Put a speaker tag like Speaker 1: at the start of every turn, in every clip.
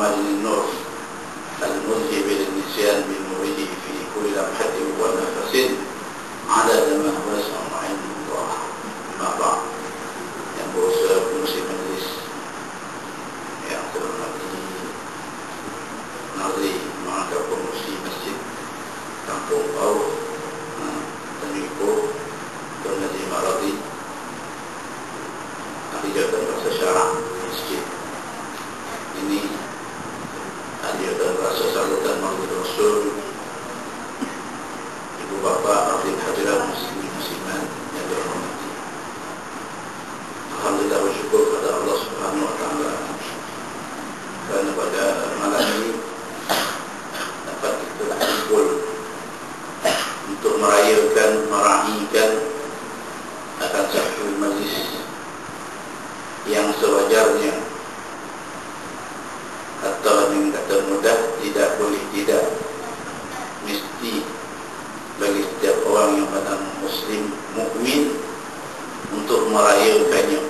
Speaker 1: محمد النور المذهب للنسيان بنوره في كل لمحة ونفس عدد ما وسع علم الله. ما بعد, yang berusaha pengurusi majlis yang terhormati Nazri Mangkap Pengurusi Masjid Kampung Bau Tanjung Tuan Haji Maradi, ahli jawatan bahasa syarak masjid ini, ahli jawatan bahasa salutan Maulid Rasul, ibu bapa, ahli hadirat muslimin yang terhormati. Alhamdulillah, bersyukur kepada Allah Subhanahu wa taala kerana pada malam ini dapat kita kumpul untuk meraihkan akan satu majlis yang sewajarnya, atau dengan kata mudah, tidak boleh tidak, mesti bagi setiap orang yang pada muslim mukmin untuk merayakannya.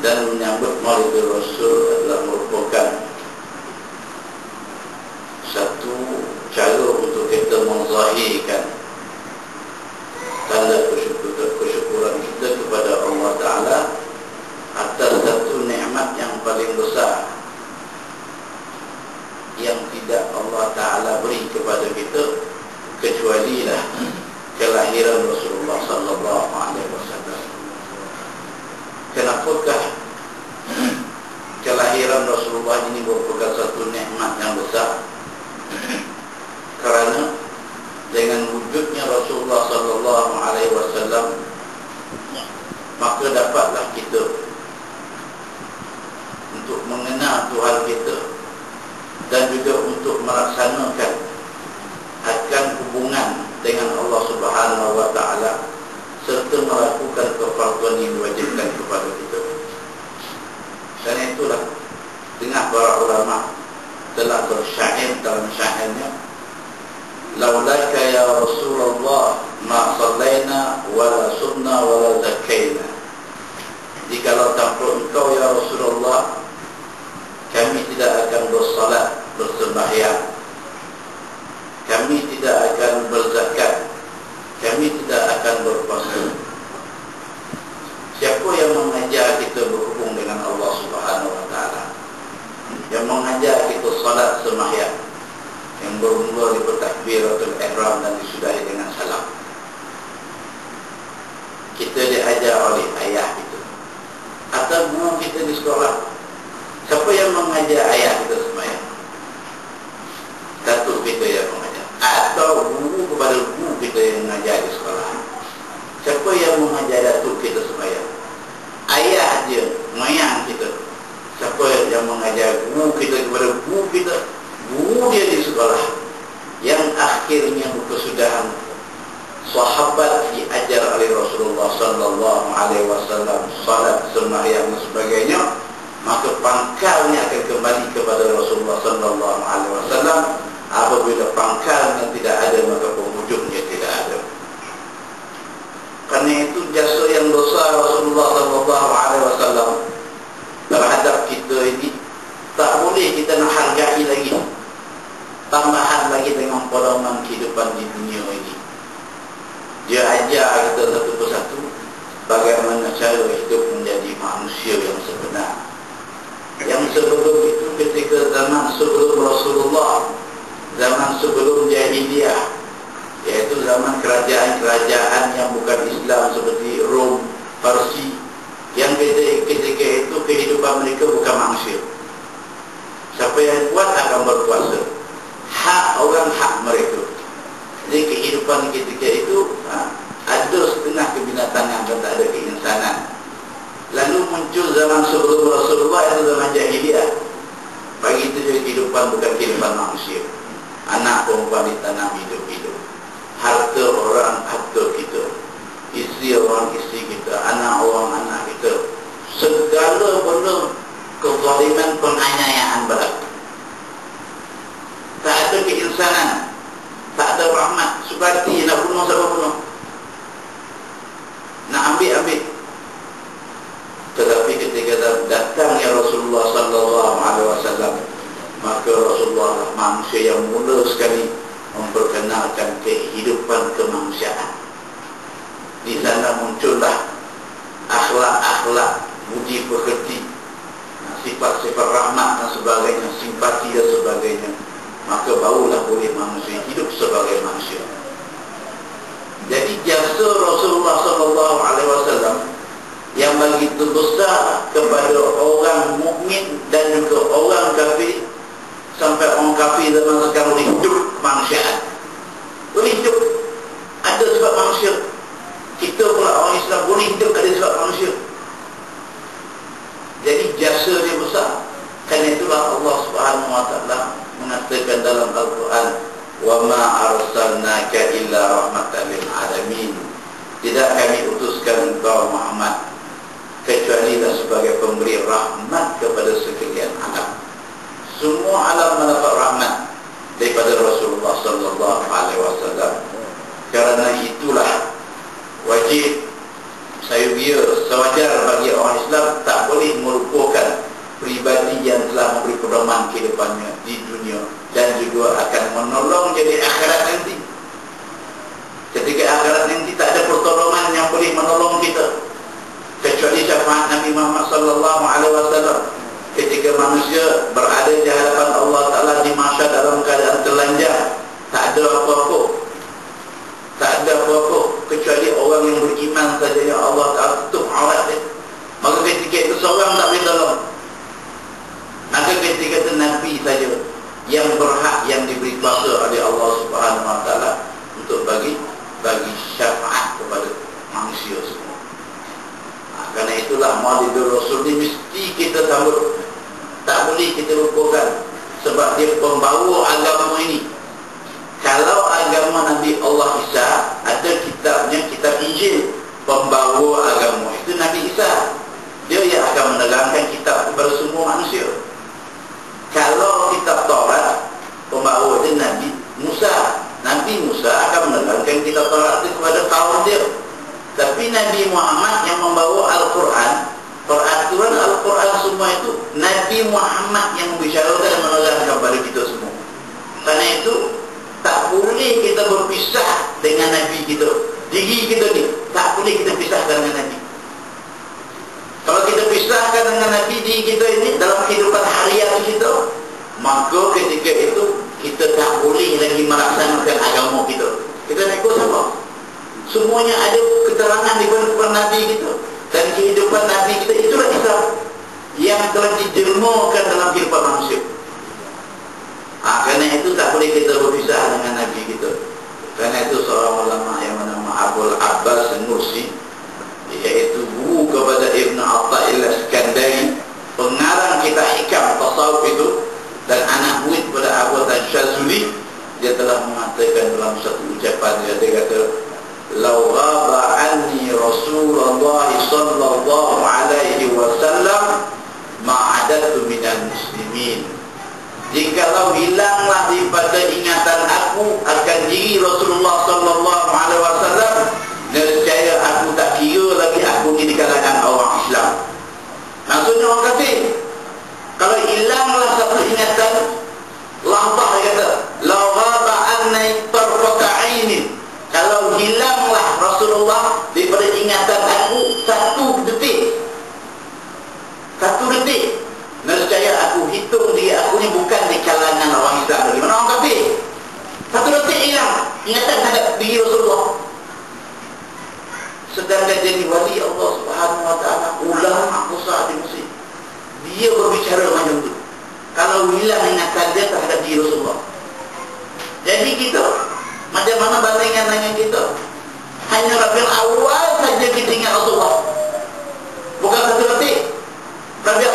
Speaker 1: Dan menyambut Maulid Rasul adalah merupakan satu cara untuk kita menzahirkan tanda kesyukuran kita kepada Allah Ta'ala atas satu nikmat yang paling besar yang tidak Allah Ta'ala beri kepada kita kecuali lah kelahiran Rasulullah Sallallahu Alaihi Wasallam. Kenapakah kelahiran Rasulullah ini merupakan satu nikmat yang besar? Kerana dengan wujudnya Rasulullah Sallallahu Alaihi Wasallam, maka dapatlah kita untuk mengenal Tuhan kita dan juga untuk melaksanakan akan hubungan dengan Allah Subhanahu wa taala serta melakukan kefarduan yang diwajibkan kepada kita. Dan itulah dengar para ulama telah bersyair dalam syairnya, laulaka ya Rasulullah ma sallaina wala sunna wala zakaina. Jikalau tanpa engkau ya Rasulullah, kami tidak akan bersalat, bersembahyang, kami tidak akan berzakat, kami tidak akan berpuasa. Siapa yang mengajar kita berhubung dengan Allah Subhanahu wa taala, yang mengajar kita salat sembahyang, yang bermula di takbiratul ihram dan disudahi dengan salam? Kita diajar oleh ayah kita atau guru kita di sekolah. Siapa yang mengajar ayah kita sembahyang? Datuk kita yang mengajar, atau guru kepada guru kita yang mengajar di sekolah? Siapa yang mengajar datuk kita sembahyang? Ayah dia, mayang kita. Siapa yang mengajar guru kita kepada guru kita? Guru dia di sekolah, yang akhirnya berkesudahan sahabat diajar oleh Rasulullah Sallallahu Alaihi Wasallam salat, sembahyang dan sebagainya, maka pangkalnya akan kembali kepada Rasulullah Sallallahu Alaihi Wasallam. Apabila pangkalnya tidak ada, maka penghujungnya tidak ada. Karena itu jasa yang besar Rasulullah Sallallahu Alaihi Wasallam terhadap kita ini tak boleh kita nak hargai lagi, tambahan lagi dengan pengalaman kehidupan di dunia ini. Dia ajar kita satu persatu bagaimana cara hidup menjadi manusia yang sebenar. Yang sebelum itu, ketika zaman sebelum Rasulullah, zaman sebelum jahiliyah, yaitu zaman kerajaan-kerajaan yang bukan Islam seperti Rom, Parsi, yang ketika itu kehidupan mereka bukan manusia. Siapa yang kuat akan berkuasa, hak orang hak mereka. Jadi kehidupan ketika itu ada setengah kebinatang yang tak ada keinsanan. Lalu muncul zaman sebelum Rasulullah, itu zaman jahiliyah. Bagi itu juga kehidupan bukan kehidupan manusia. Anak perempuan ditanam hidup-hidup, harta orang harta kita, isteri orang isteri kita, anak orang anak kita. Segala benda kezaliman, penganiayaan berlaku. Tak ada keinsanan, tak ada rahmat. Sukarti nak bunuh siapa bunuh, nak ambil. Tetapi ketika datangnya Rasulullah sallallahu alaihi wasallam, maka Rasulullah manusia yang mula sekali memperkenalkan kehidupan kemanusiaan. Di sana muncullah akhlak-akhlak budi pekerti, sifat-sifat rahmat dan sebagainya, simpati dan sebagainya. Maka barulah boleh manusia hidup sebagai manusia. Jadi jasa Rasulullah sallallahu alaihi wasallam yang begitu besar kepada orang mukmin dan juga orang kafir, sampai orang kafir zaman sekarang boleh hidup kemanusiaan, boleh hidup ada sebab manusia. Kita pula orang Islam boleh hidup ada sebab manusia. Jadi jasa dia besar. Kerana itulah Allah Subhanahu wa taala mengatakan dalam Al-Quran, wa ma arsalnaka illa rahmatan lil alamin. Tidak kami utuskan engkau Muhammad kecuali sebagai pemberi rahmat kepada sekalian alam. Semua alam mendapat rahmat daripada Rasulullah sallallahu alaihi wasallam. Kerana itulah wajib sayubia sewajar bagi orang Islam tak boleh melupakan pribadi yang telah memberi pedoman kehidupannya di dunia dan juga akan menolong jadi akhirat nanti. Ketika akhirat nanti tak ada pertolongan yang boleh menolong kita kecuali syafaat Nabi Muhammad sallallahu alaihi wasallam. Ketika manusia berada di hadapan Allah Taala di mahsyar dalam keadaan telanjang, tak ada apa-apa. Tak ada apa-apa kecuali orang yang beriman saja yang Allah Taala tutup aurat dia. Maka ketika itu seorang tak boleh tolong. Maka ketika itu Nabi saja yang berhak, yang diberi kuasa oleh Allah Subhanahu wa taala untuk bagi syafaat kepada manusia semua. Kerana itulah Maulidur Rasul ini mesti kita sambut. Tak boleh kita lupakan sebab dia pembawa agama ini. Kalau agama Nabi Allah Isa, ada kitabnya, kitab Injil, pembawa agama itu Nabi Isa. Dia yang akan menerangkan kitab kepada semua manusia. Kalau kitab Taurat, pembawa itu Nabi Musa. Nabi Musa akan menerangkan kitab Taurat itu kepada kaum dia. Tapi Nabi Muhammad yang membawa Al-Quran, peraturan Al-Quran semua itu Nabi Muhammad yang membicarakan dan menerangkan kepada kita semua. Karena itu tak boleh kita berpisah dengan Nabi kita. Diri kita ni tak boleh kita pisahkan dengan Nabi. Kalau kita pisahkan dengan Nabi diri kita ini dalam kehidupan harian kita, maka ketika itu kita tak boleh lagi melaksanakan agama kita. Kita nak ikut siapa? Semuanya ada keterangan di depan Nabi kita dan kehidupan Nabi kita. Itulah Islam yang telah dijelmakan dalam kehidupan manusia. Kerana itu tak boleh kita berpisah dengan Nabi kita. Kerana itu seorang ulama yang bernama Abul Abbas Nursi, iaitu guru kepada Ibn Atta'illah Skandari, pengarang kitab Hikam Tasawuf itu, dan anak murid kepada Abu Tan Syazuli, dia telah mengatakan dalam satu ucapan dia kata, "Lau ghaba anni Rasulullah sallallahu alaihi wasallam ma'adatu minal muslimin." Jikalau hilanglah daripada ingatan aku akan diri Rasulullah sallallahu alaihi wasallam, nescaya aku tak kira lagi aku ni di kalangan orang Islam. Maksudnya orang kafir. Kalau hilanglah satu ingatan, lahbah dia kata, "Lau ghaba anni tarfata 'ainin." Kalau hilanglah Rasulullah daripada ingatan aku satu detik, nescaya aku hitung dia aku ni bukan di kalangan orang Islam lagi. Mana orang kafir? Satu detik hilang ingatan terhadap diri Rasulullah. Sedangkan jadi wali Allah Subhanahu wa taala, ulama besar di Mesir, dia berbicara macam tu. Kalau hilang ingatan dia terhadap diri Rasulullah. Jadi kita macam mana bandingan dengan kita? Hanya Rabiul Awal saja kita ingat Rasulullah. Bukan satu detik. Rabiul